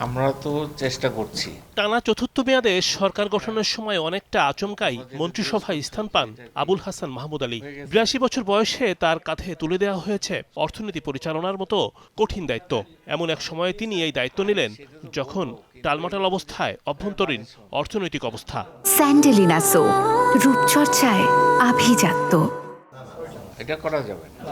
আমরা তো চেষ্টা করছি। টানা চতুর্থ মেয়াদে সরকার গঠনের সময় অনেকটা আচমকাই মন্ত্রিসভায় স্থান পান আবুল হাসান মাহমুদ আলী। ৮২ বছর বয়সে তার কাঁধে তুলে দেওয়া হয়েছে অর্থনীতি পরিচালনার মতো কঠিন দায়িত্ব। এমন এক সময়ে তিনি এই দায়িত্ব নিলেন যখন টালমাটাল অবস্থায় অভ্যন্তরীণ অর্থনৈতিক অবস্থা। স্যান্ডেলিনা সো, রূপচর্চায় আভিজাত্য। এটা করা যাবে না।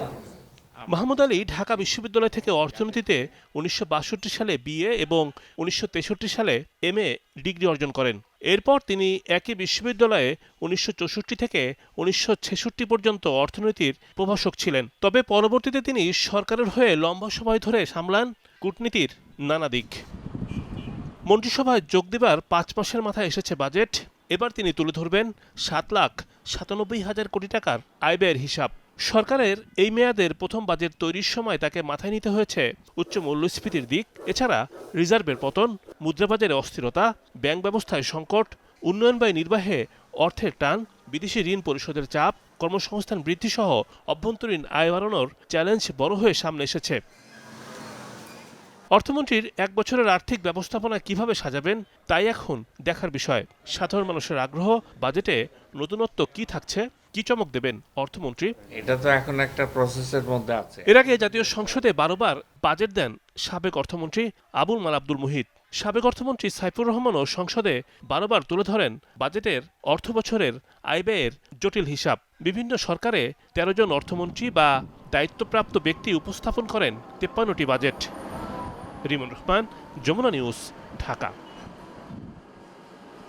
মাহমুদ আলী ঢাকা বিশ্ববিদ্যালয় থেকে অর্থনীতিতে ১৯৬২ সালে বিএ এবং ১৯৬৩ সালে এমএ ডিগ্রি অর্জন করেন। এরপর তিনি একই বিশ্ববিদ্যালয়ে ১৯৬৪ থেকে ১৯৬৬ পর্যন্ত অর্থনীতির প্রভাষক ছিলেন। তবে পরবর্তীতে তিনি সরকারের হয়ে লম্বা সময় ধরে সামলান কূটনীতির নানা দিক। মন্ত্রিসভায় যোগ দেবার ৫ মাসের মাথায় এসেছে বাজেট। এবার তিনি তুলে ধরবেন ৭,৯৭,০০০ কোটি টাকার আয় ব্যয়ের হিসাব। সরকারের এই মেয়াদের প্রথম বাজেট তৈরির সময় তাকে মাথায় নিতে হয়েছে উচ্চ মূল্যস্ফীতির দিক, এছাড়া রিজার্ভের পতন, মুদ্রাবাজারে অস্থিরতা, ব্যাংক ব্যবস্থায় সংকট, উন্নয়ন ব্যয় নির্বাহে অর্থের টান, বিদেশি ঋণ পরিশোধের চাপ, কর্মসংস্থান বৃদ্ধি সহ অভ্যন্তরীণ আয় বাড়ানোর চ্যালেঞ্জ বড় হয়ে সামনে এসেছে। অর্থমন্ত্রীর এক বছরের আর্থিক ব্যবস্থাপনা কিভাবে সাজাবেন তাই এখন দেখার বিষয়। সাধারণ মানুষের আগ্রহ, বাজেটে নতুনত্ব কি থাকছে, কি চমক দেবেন অর্থমন্ত্রী? এটা তো এখন একটা প্রসেসের মধ্যে আছে। এর আগে জাতীয় সংসদে ১২ বার বাজেট দেন সাবেক অর্থমন্ত্রী আবুল মাল আব্দুল মুহিত। সাবেক অর্থমন্ত্রী সাইফুর রহমানও সংসদে ১২ বার তুলে ধরেন বাজেটের অর্থ বছরের আয় ব্যয়ের জটিল হিসাব। বিভিন্ন সরকারে ১৩ জন অর্থমন্ত্রী বা দায়িত্বপ্রাপ্ত ব্যক্তি উপস্থাপন করেন ৫৩টি বাজেট। রিমন রহমান, যমুনা নিউজ, ঢাকা।